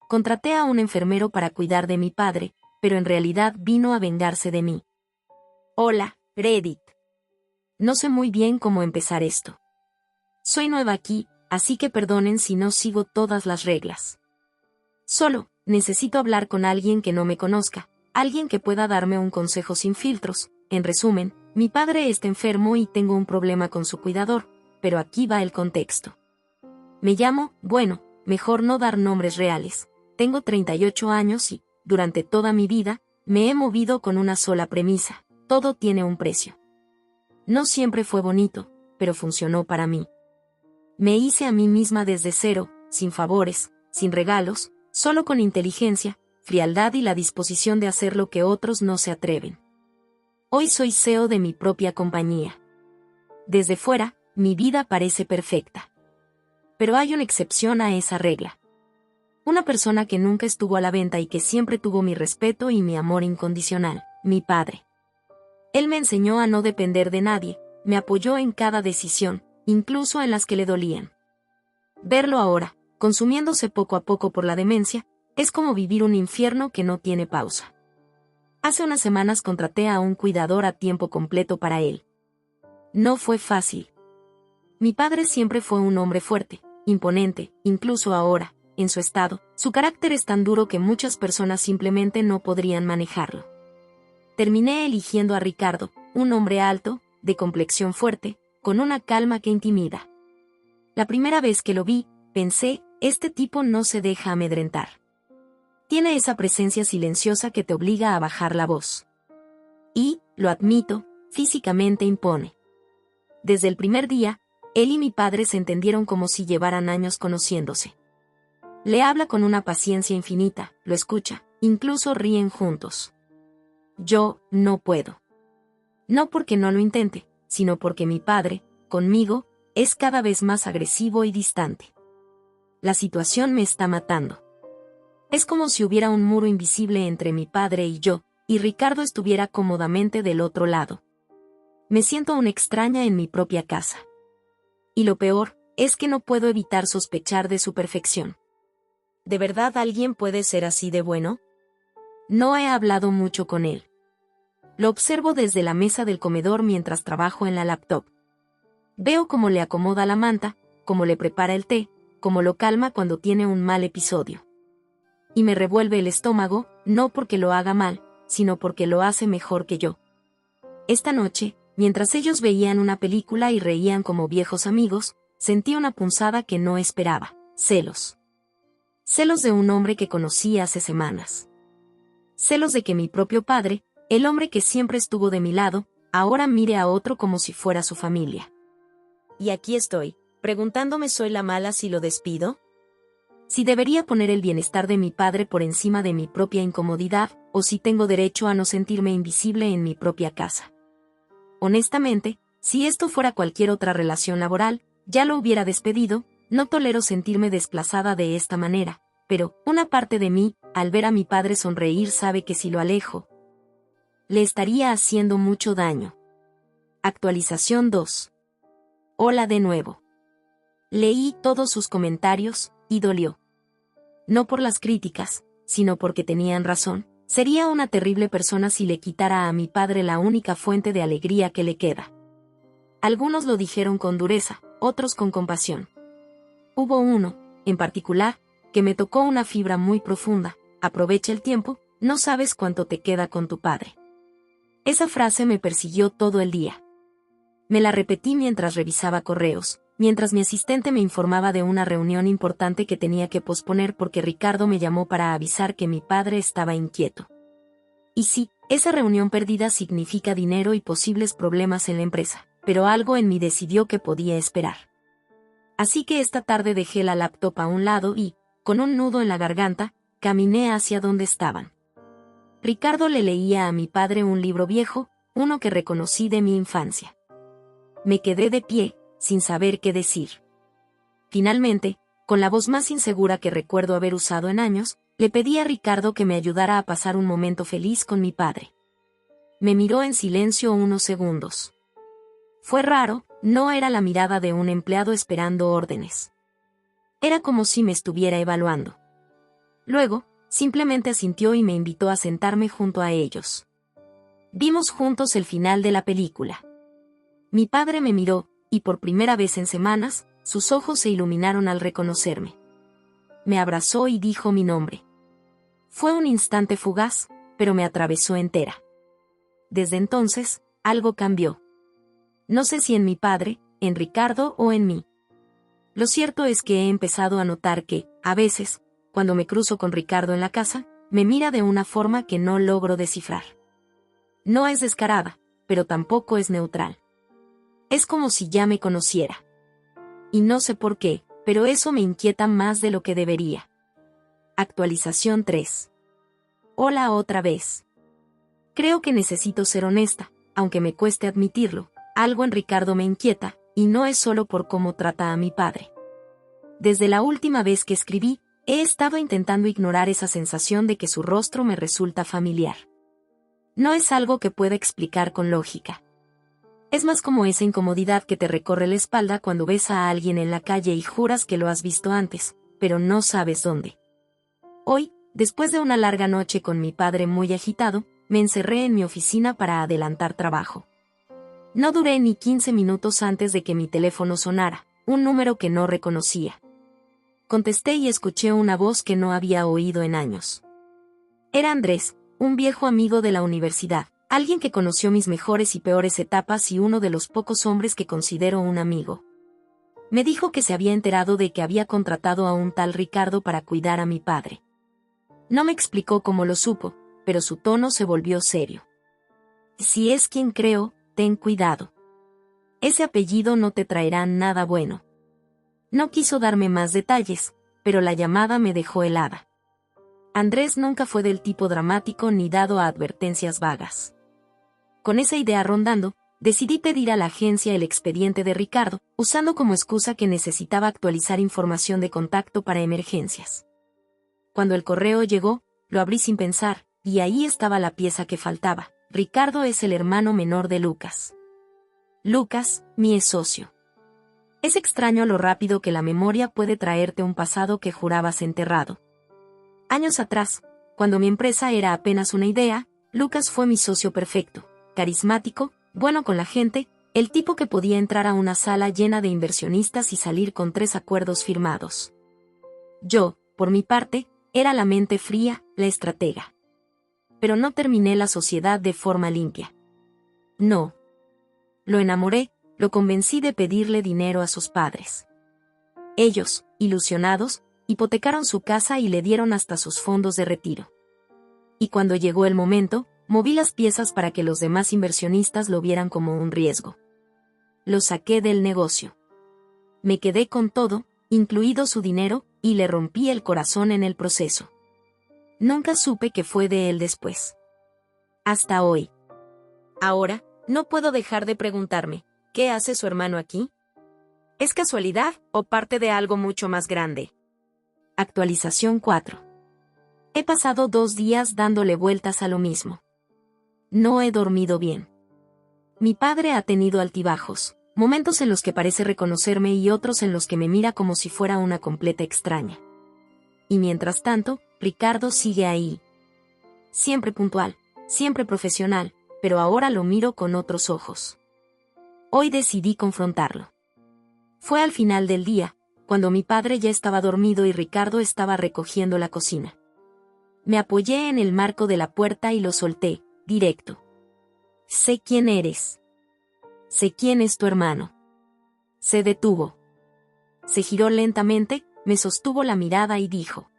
contraté a un enfermero para cuidar de mi padre, pero en realidad vino a vengarse de mí. Hola, Reddit. No sé muy bien cómo empezar esto. Soy nueva aquí, así que perdonen si no sigo todas las reglas. Solo, necesito hablar con alguien que no me conozca, alguien que pueda darme un consejo sin filtros. En resumen, mi padre está enfermo y tengo un problema con su cuidador, pero aquí va el contexto. Me llamo, bueno, mejor no dar nombres reales. Tengo 38 años y, durante toda mi vida, me he movido con una sola premisa: todo tiene un precio. No siempre fue bonito, pero funcionó para mí. Me hice a mí misma desde cero, sin favores, sin regalos, solo con inteligencia, frialdad y la disposición de hacer lo que otros no se atreven. Hoy soy CEO de mi propia compañía. Desde fuera, mi vida parece perfecta. Pero hay una excepción a esa regla. Una persona que nunca estuvo a la venta y que siempre tuvo mi respeto y mi amor incondicional, mi padre. Él me enseñó a no depender de nadie, me apoyó en cada decisión, incluso en las que le dolían. Verlo ahora, consumiéndose poco a poco por la demencia, es como vivir un infierno que no tiene pausa. Hace unas semanas contraté a un cuidador a tiempo completo para él. No fue fácil. Mi padre siempre fue un hombre fuerte, imponente, incluso ahora, en su estado, su carácter es tan duro que muchas personas simplemente no podrían manejarlo. Terminé eligiendo a Ricardo, un hombre alto, de complexión fuerte, con una calma que intimida. La primera vez que lo vi, pensé, este tipo no se deja amedrentar. Tiene esa presencia silenciosa que te obliga a bajar la voz. Y, lo admito, físicamente impone. Desde el primer día, él y mi padre se entendieron como si llevaran años conociéndose. Le habla con una paciencia infinita, lo escucha, incluso ríen juntos. Yo, no puedo. No porque no lo intente, sino porque mi padre, conmigo, es cada vez más agresivo y distante. La situación me está matando. Es como si hubiera un muro invisible entre mi padre y yo, y Ricardo estuviera cómodamente del otro lado. Me siento una extraña en mi propia casa. Y lo peor, es que no puedo evitar sospechar de su perfección. ¿De verdad alguien puede ser así de bueno? No he hablado mucho con él. Lo observo desde la mesa del comedor mientras trabajo en la laptop. Veo cómo le acomoda la manta, cómo le prepara el té, cómo lo calma cuando tiene un mal episodio. Y me revuelve el estómago, no porque lo haga mal, sino porque lo hace mejor que yo. Esta noche, mientras ellos veían una película y reían como viejos amigos, sentí una punzada que no esperaba: celos. Celos de un hombre que conocí hace semanas. Celos de que mi propio padre, el hombre que siempre estuvo de mi lado, ahora mire a otro como si fuera su familia. Y aquí estoy, preguntándome: ¿soy la mala si lo despido? Si debería poner el bienestar de mi padre por encima de mi propia incomodidad, o si tengo derecho a no sentirme invisible en mi propia casa. Honestamente, si esto fuera cualquier otra relación laboral, ya lo hubiera despedido. No tolero sentirme desplazada de esta manera, pero, una parte de mí, al ver a mi padre sonreír, sabe que si lo alejo, le estaría haciendo mucho daño. Actualización 2. Hola de nuevo. Leí todos sus comentarios, y dolió. No por las críticas, sino porque tenían razón. Sería una terrible persona si le quitara a mi padre la única fuente de alegría que le queda. Algunos lo dijeron con dureza, otros con compasión. Hubo uno, en particular, que me tocó una fibra muy profunda: aprovecha el tiempo, no sabes cuánto te queda con tu padre. Esa frase me persiguió todo el día. Me la repetí mientras revisaba correos, mientras mi asistente me informaba de una reunión importante que tenía que posponer porque Ricardo me llamó para avisar que mi padre estaba inquieto. Y sí, esa reunión perdida significa dinero y posibles problemas en la empresa, pero algo en mí decidió que podía esperar. Así que esta tarde dejé la laptop a un lado y, con un nudo en la garganta, caminé hacia donde estaban. Ricardo le leía a mi padre un libro viejo, uno que reconocí de mi infancia. Me quedé de pie, sin saber qué decir. Finalmente, con la voz más insegura que recuerdo haber usado en años, le pedí a Ricardo que me ayudara a pasar un momento feliz con mi padre. Me miró en silencio unos segundos. Fue raro, no era la mirada de un empleado esperando órdenes. Era como si me estuviera evaluando. Luego, simplemente asintió y me invitó a sentarme junto a ellos. Vimos juntos el final de la película. Mi padre me miró, y por primera vez en semanas, sus ojos se iluminaron al reconocerme. Me abrazó y dijo mi nombre. Fue un instante fugaz, pero me atravesó entera. Desde entonces, algo cambió. No sé si en mi padre, en Ricardo o en mí. Lo cierto es que he empezado a notar que, a veces, cuando me cruzo con Ricardo en la casa, me mira de una forma que no logro descifrar. No es descarada, pero tampoco es neutral. Es como si ya me conociera. Y no sé por qué, pero eso me inquieta más de lo que debería. Actualización 3. Hola otra vez. Creo que necesito ser honesta, aunque me cueste admitirlo. Algo en Ricardo me inquieta, y no es solo por cómo trata a mi padre. Desde la última vez que escribí, he estado intentando ignorar esa sensación de que su rostro me resulta familiar. No es algo que pueda explicar con lógica. Es más como esa incomodidad que te recorre la espalda cuando ves a alguien en la calle y juras que lo has visto antes, pero no sabes dónde. Hoy, después de una larga noche con mi padre muy agitado, me encerré en mi oficina para adelantar trabajo. No duré ni 15 minutos antes de que mi teléfono sonara, un número que no reconocía. Contesté y escuché una voz que no había oído en años. Era Andrés, un viejo amigo de la universidad, alguien que conoció mis mejores y peores etapas y uno de los pocos hombres que considero un amigo. Me dijo que se había enterado de que había contratado a un tal Ricardo para cuidar a mi padre. No me explicó cómo lo supo, pero su tono se volvió serio. Si es quien creo, ten cuidado. Ese apellido no te traerá nada bueno. No quiso darme más detalles, pero la llamada me dejó helada. Andrés nunca fue del tipo dramático ni dado a advertencias vagas. Con esa idea rondando, decidí pedir a la agencia el expediente de Ricardo, usando como excusa que necesitaba actualizar información de contacto para emergencias. Cuando el correo llegó, lo abrí sin pensar, y ahí estaba la pieza que faltaba. Ricardo es el hermano menor de Lucas. Lucas, mi ex socio. Es extraño lo rápido que la memoria puede traerte un pasado que jurabas enterrado. Años atrás, cuando mi empresa era apenas una idea, Lucas fue mi socio perfecto, carismático, bueno con la gente, el tipo que podía entrar a una sala llena de inversionistas y salir con 3 acuerdos firmados. Yo, por mi parte, era la mente fría, la estratega. Pero no terminé la sociedad de forma limpia. No. Lo enamoré, lo convencí de pedirle dinero a sus padres. Ellos, ilusionados, hipotecaron su casa y le dieron hasta sus fondos de retiro. Y cuando llegó el momento, moví las piezas para que los demás inversionistas lo vieran como un riesgo. Lo saqué del negocio. Me quedé con todo, incluido su dinero, y le rompí el corazón en el proceso. Nunca supe qué fue de él después. Hasta hoy. Ahora, no puedo dejar de preguntarme, ¿qué hace su hermano aquí? ¿Es casualidad o parte de algo mucho más grande? Actualización 4. He pasado 2 días dándole vueltas a lo mismo. No he dormido bien. Mi padre ha tenido altibajos, momentos en los que parece reconocerme y otros en los que me mira como si fuera una completa extraña. Y mientras tanto, Ricardo sigue ahí. Siempre puntual, siempre profesional, pero ahora lo miro con otros ojos. Hoy decidí confrontarlo. Fue al final del día, cuando mi padre ya estaba dormido y Ricardo estaba recogiendo la cocina. Me apoyé en el marco de la puerta y lo solté, directo. Sé quién eres. Sé quién es tu hermano. Se detuvo. Se giró lentamente, me sostuvo la mirada y dijo: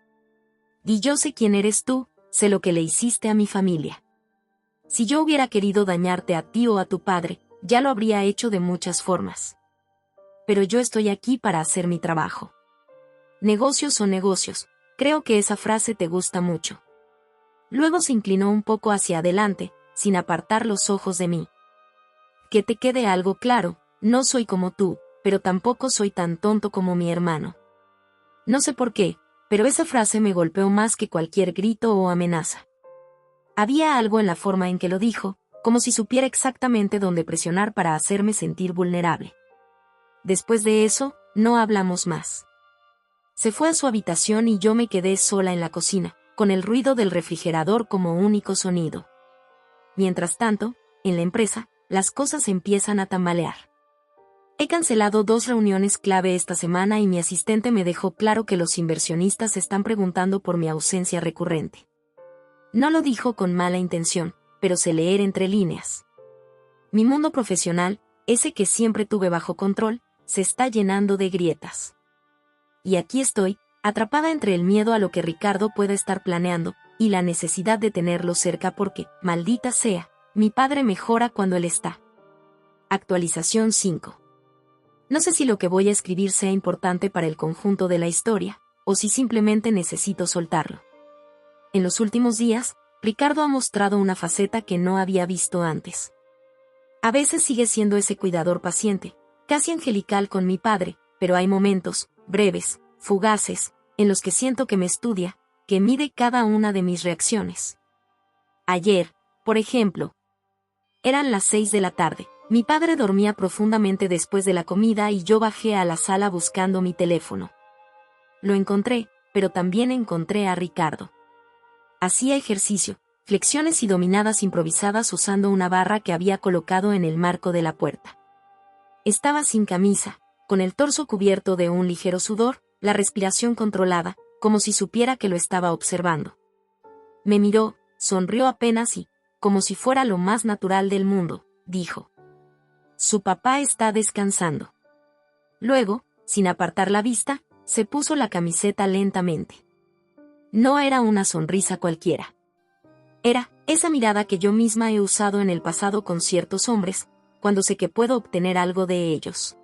y yo sé quién eres tú, sé lo que le hiciste a mi familia. Si yo hubiera querido dañarte a ti o a tu padre, ya lo habría hecho de muchas formas. Pero yo estoy aquí para hacer mi trabajo. Negocios son negocios, creo que esa frase te gusta mucho. Luego se inclinó un poco hacia adelante, sin apartar los ojos de mí. Que te quede algo claro, no soy como tú, pero tampoco soy tan tonto como mi hermano. No sé por qué, pero esa frase me golpeó más que cualquier grito o amenaza. Había algo en la forma en que lo dijo, como si supiera exactamente dónde presionar para hacerme sentir vulnerable. Después de eso, no hablamos más. Se fue a su habitación y yo me quedé sola en la cocina, con el ruido del refrigerador como único sonido. Mientras tanto, en la empresa, las cosas empiezan a tambalear. He cancelado 2 reuniones clave esta semana y mi asistente me dejó claro que los inversionistas están preguntando por mi ausencia recurrente. No lo dijo con mala intención, pero sé leer entre líneas. Mi mundo profesional, ese que siempre tuve bajo control, se está llenando de grietas. Y aquí estoy, atrapada entre el miedo a lo que Ricardo pueda estar planeando, y la necesidad de tenerlo cerca porque, maldita sea, mi padre mejora cuando él está. Actualización 5. No sé si lo que voy a escribir sea importante para el conjunto de la historia, o si simplemente necesito soltarlo. En los últimos días, Ricardo ha mostrado una faceta que no había visto antes. A veces sigue siendo ese cuidador paciente, casi angelical con mi padre, pero hay momentos, breves, fugaces, en los que siento que me estudia, que mide cada una de mis reacciones. Ayer, por ejemplo, eran las 6 de la tarde. Mi padre dormía profundamente después de la comida y yo bajé a la sala buscando mi teléfono. Lo encontré, pero también encontré a Ricardo. Hacía ejercicio, flexiones y dominadas improvisadas usando una barra que había colocado en el marco de la puerta. Estaba sin camisa, con el torso cubierto de un ligero sudor, la respiración controlada, como si supiera que lo estaba observando. Me miró, sonrió apenas y, como si fuera lo más natural del mundo, dijo: «Su papá está descansando». Luego, sin apartar la vista, se puso la camiseta lentamente. No era una sonrisa cualquiera. Era esa mirada que yo misma he usado en el pasado con ciertos hombres, cuando sé que puedo obtener algo de ellos.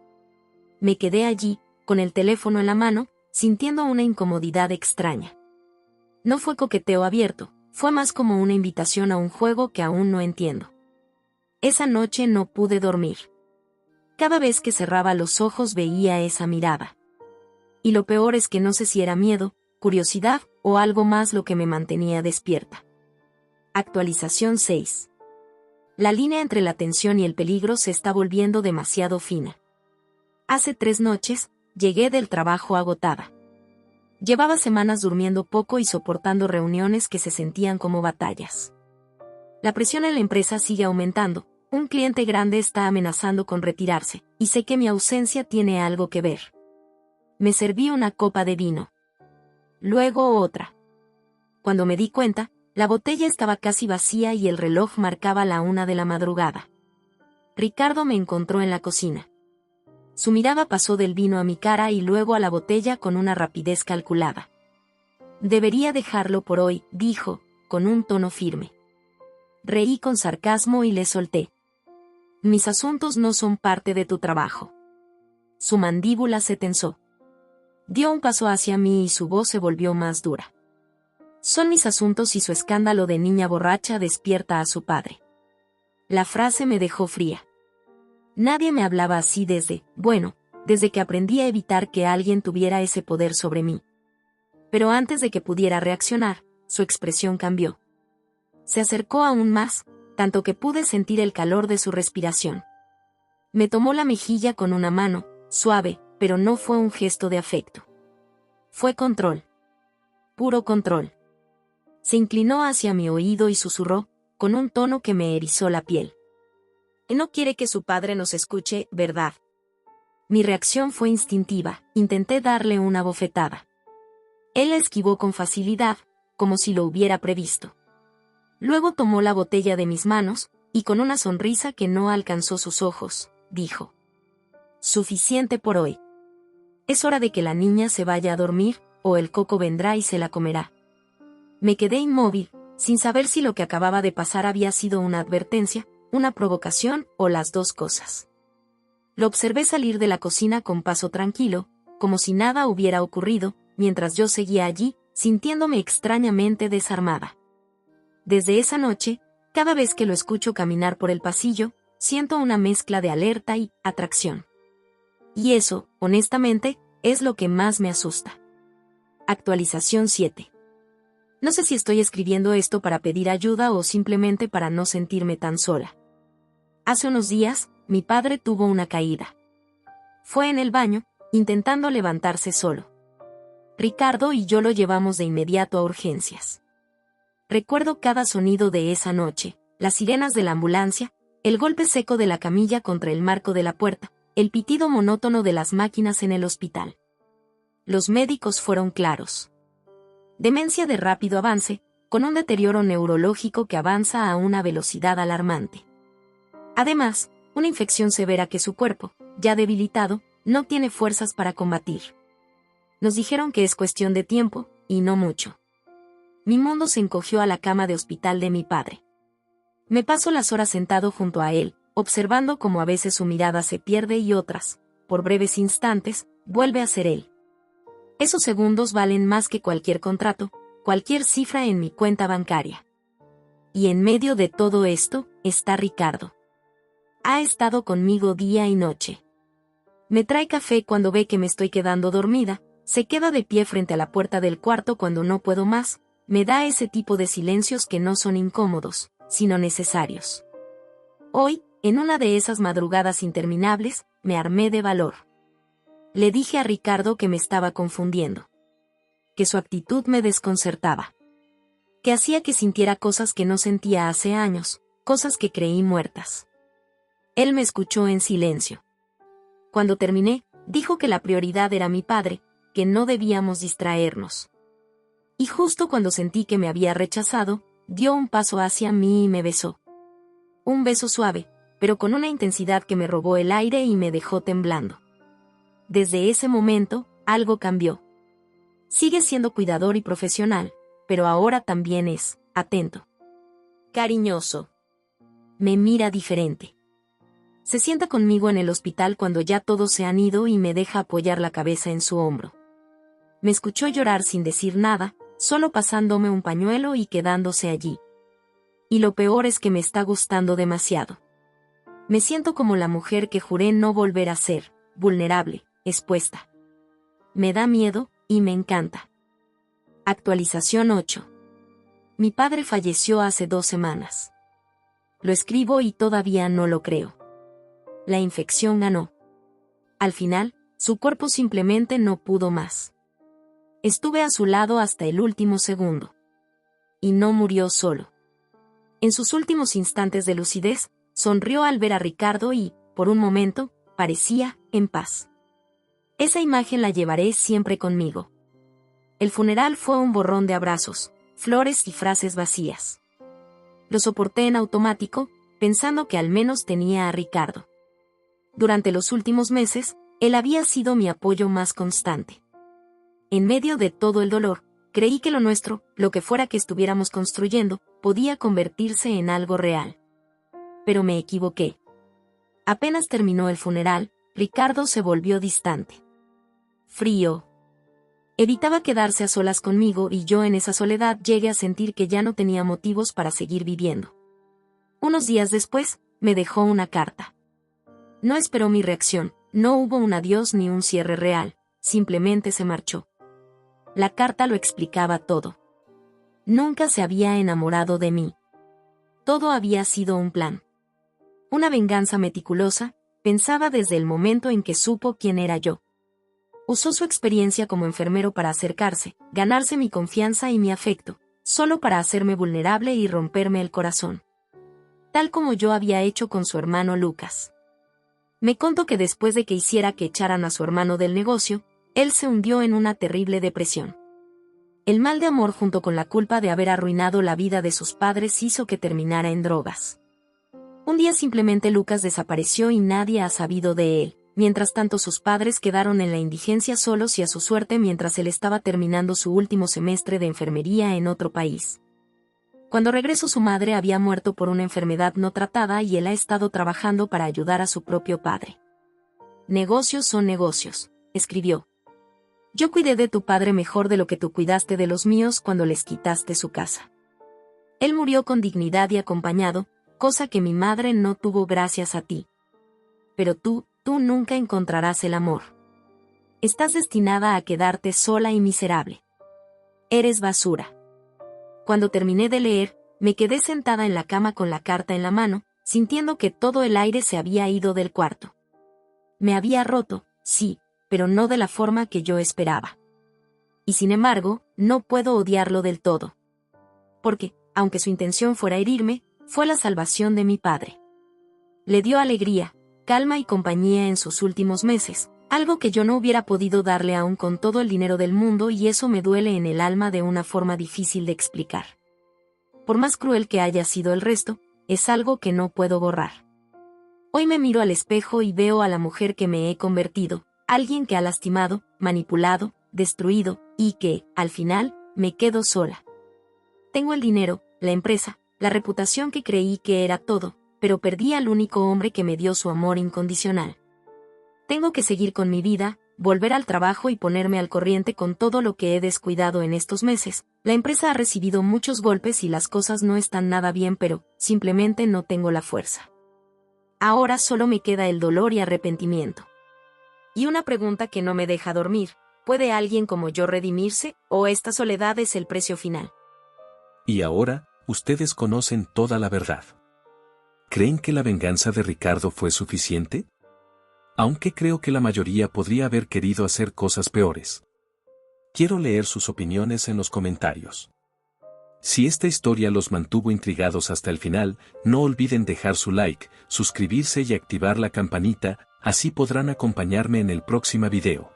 Me quedé allí, con el teléfono en la mano, sintiendo una incomodidad extraña. No fue coqueteo abierto, fue más como una invitación a un juego que aún no entiendo. Esa noche no pude dormir. Cada vez que cerraba los ojos veía esa mirada. Y lo peor es que no sé si era miedo, curiosidad o algo más lo que me mantenía despierta. Actualización 6. La línea entre la tensión y el peligro se está volviendo demasiado fina. Hace 3 noches, llegué del trabajo agotada. Llevaba semanas durmiendo poco y soportando reuniones que se sentían como batallas. La presión en la empresa sigue aumentando. Un cliente grande está amenazando con retirarse, y sé que mi ausencia tiene algo que ver. Me serví una copa de vino. Luego otra. Cuando me di cuenta, la botella estaba casi vacía y el reloj marcaba la 1 de la madrugada. Ricardo me encontró en la cocina. Su mirada pasó del vino a mi cara y luego a la botella con una rapidez calculada. «Debería dejarlo por hoy», dijo, con un tono firme. Reí con sarcasmo y le solté: «Mis asuntos no son parte de tu trabajo». Su mandíbula se tensó. Dio un paso hacia mí y su voz se volvió más dura. «Son mis asuntos y su escándalo de niña borracha despierta a su padre». La frase me dejó fría. Nadie me hablaba así desde que aprendí a evitar que alguien tuviera ese poder sobre mí. Pero antes de que pudiera reaccionar, su expresión cambió. Se acercó aún más, tanto que pude sentir el calor de su respiración. Me tomó la mejilla con una mano, suave, pero no fue un gesto de afecto. Fue control. Puro control. Se inclinó hacia mi oído y susurró, con un tono que me erizó la piel: «No quiere que su padre nos escuche, ¿verdad?». Mi reacción fue instintiva, intenté darle una bofetada. Él la esquivó con facilidad, como si lo hubiera previsto. Luego tomó la botella de mis manos, y con una sonrisa que no alcanzó sus ojos, dijo: «Suficiente por hoy. Es hora de que la niña se vaya a dormir, o el coco vendrá y se la comerá». Me quedé inmóvil, sin saber si lo que acababa de pasar había sido una advertencia, una provocación o las dos cosas. Lo observé salir de la cocina con paso tranquilo, como si nada hubiera ocurrido, mientras yo seguía allí, sintiéndome extrañamente desarmada. Desde esa noche, cada vez que lo escucho caminar por el pasillo, siento una mezcla de alerta y atracción. Y eso, honestamente, es lo que más me asusta. Actualización 7. No sé si estoy escribiendo esto para pedir ayuda o simplemente para no sentirme tan sola. Hace unos días, mi padre tuvo una caída. Fue en el baño, intentando levantarse solo. Ricardo y yo lo llevamos de inmediato a urgencias. Recuerdo cada sonido de esa noche, las sirenas de la ambulancia, el golpe seco de la camilla contra el marco de la puerta, el pitido monótono de las máquinas en el hospital. Los médicos fueron claros. Demencia de rápido avance, con un deterioro neurológico que avanza a una velocidad alarmante. Además, una infección severa que su cuerpo, ya debilitado, no tiene fuerzas para combatir. Nos dijeron que es cuestión de tiempo, y no mucho. Mi mundo se encogió a la cama de hospital de mi padre. Me paso las horas sentado junto a él, observando cómo a veces su mirada se pierde y otras, por breves instantes, vuelve a ser él. Esos segundos valen más que cualquier contrato, cualquier cifra en mi cuenta bancaria. Y en medio de todo esto, está Ricardo. Ha estado conmigo día y noche. Me trae café cuando ve que me estoy quedando dormida, se queda de pie frente a la puerta del cuarto cuando no puedo más, me da ese tipo de silencios que no son incómodos, sino necesarios. Hoy, en una de esas madrugadas interminables, me armé de valor. Le dije a Ricardo que me estaba confundiendo. Que su actitud me desconcertaba. Que hacía que sintiera cosas que no sentía hace años, cosas que creí muertas. Él me escuchó en silencio. Cuando terminé, dijo que la prioridad era mi padre, que no debíamos distraernos. Y justo cuando sentí que me había rechazado, dio un paso hacia mí y me besó. Un beso suave, pero con una intensidad que me robó el aire y me dejó temblando. Desde ese momento, algo cambió. Sigue siendo cuidador y profesional, pero ahora también es, atento. Cariñoso. Me mira diferente. Se sienta conmigo en el hospital cuando ya todos se han ido y me deja apoyar la cabeza en su hombro. Me escuchó llorar sin decir nada, solo pasándome un pañuelo y quedándose allí. Y lo peor es que me está gustando demasiado. Me siento como la mujer que juré no volver a ser, vulnerable, expuesta. Me da miedo, y me encanta. Actualización 8. Mi padre falleció hace 2 semanas. Lo escribo y todavía no lo creo. La infección ganó. Al final, su cuerpo simplemente no pudo más. Estuve a su lado hasta el último segundo. Y no murió solo. En sus últimos instantes de lucidez, sonrió al ver a Ricardo y, por un momento, parecía en paz. Esa imagen la llevaré siempre conmigo. El funeral fue un borrón de abrazos, flores y frases vacías. Lo soporté en automático, pensando que al menos tenía a Ricardo. Durante los últimos meses, él había sido mi apoyo más constante. En medio de todo el dolor, creí que lo nuestro, lo que fuera que estuviéramos construyendo, podía convertirse en algo real. Pero me equivoqué. Apenas terminó el funeral, Ricardo se volvió distante. Frío. Evitaba quedarse a solas conmigo y yo en esa soledad llegué a sentir que ya no tenía motivos para seguir viviendo. Unos días después, me dejó una carta. No esperó mi reacción, no hubo un adiós ni un cierre real, simplemente se marchó. La carta lo explicaba todo. Nunca se había enamorado de mí. Todo había sido un plan. Una venganza meticulosa, pensaba desde el momento en que supo quién era yo. Usó su experiencia como enfermero para acercarse, ganarse mi confianza y mi afecto, solo para hacerme vulnerable y romperme el corazón. Tal como yo había hecho con su hermano Lucas. Me contó que después de que hiciera que echaran a su hermano del negocio, él se hundió en una terrible depresión. El mal de amor junto con la culpa de haber arruinado la vida de sus padres hizo que terminara en drogas. Un día simplemente Lucas desapareció y nadie ha sabido de él. Mientras tanto sus padres quedaron en la indigencia solos y a su suerte mientras él estaba terminando su último semestre de enfermería en otro país. Cuando regresó su madre había muerto por una enfermedad no tratada y él ha estado trabajando para ayudar a su propio padre. Negocios son negocios, escribió. Yo cuidé de tu padre mejor de lo que tú cuidaste de los míos cuando les quitaste su casa. Él murió con dignidad y acompañado, cosa que mi madre no tuvo gracias a ti. Pero tú nunca encontrarás el amor. Estás destinada a quedarte sola y miserable. Eres basura. Cuando terminé de leer, me quedé sentada en la cama con la carta en la mano, sintiendo que todo el aire se había ido del cuarto. Me había roto, sí, pero no de la forma que yo esperaba. y sin embargo, no puedo odiarlo del todo. Porque, aunque su intención fuera herirme, fue la salvación de mi padre. Le dio alegría, calma y compañía en sus últimos meses, algo que yo no hubiera podido darle aún con todo el dinero del mundo, y eso me duele en el alma de una forma difícil de explicar. Por más cruel que haya sido el resto, es algo que no puedo borrar. Hoy me miro al espejo y veo a la mujer que me he convertido, alguien que ha lastimado, manipulado, destruido, y que, al final, me quedo sola. Tengo el dinero, la empresa, la reputación que creí que era todo, pero perdí al único hombre que me dio su amor incondicional. Tengo que seguir con mi vida, volver al trabajo y ponerme al corriente con todo lo que he descuidado en estos meses. La empresa ha recibido muchos golpes y las cosas no están nada bien, pero simplemente no tengo la fuerza. Ahora solo me queda el dolor y arrepentimiento. Y una pregunta que no me deja dormir: ¿puede alguien como yo redimirse, o esta soledad es el precio final? Y ahora, ustedes conocen toda la verdad. ¿Creen que la venganza de Ricardo fue suficiente? Aunque creo que la mayoría podría haber querido hacer cosas peores. Quiero leer sus opiniones en los comentarios. Si esta historia los mantuvo intrigados hasta el final, no olviden dejar su like, suscribirse y activar la campanita, así podrán acompañarme en el próximo video.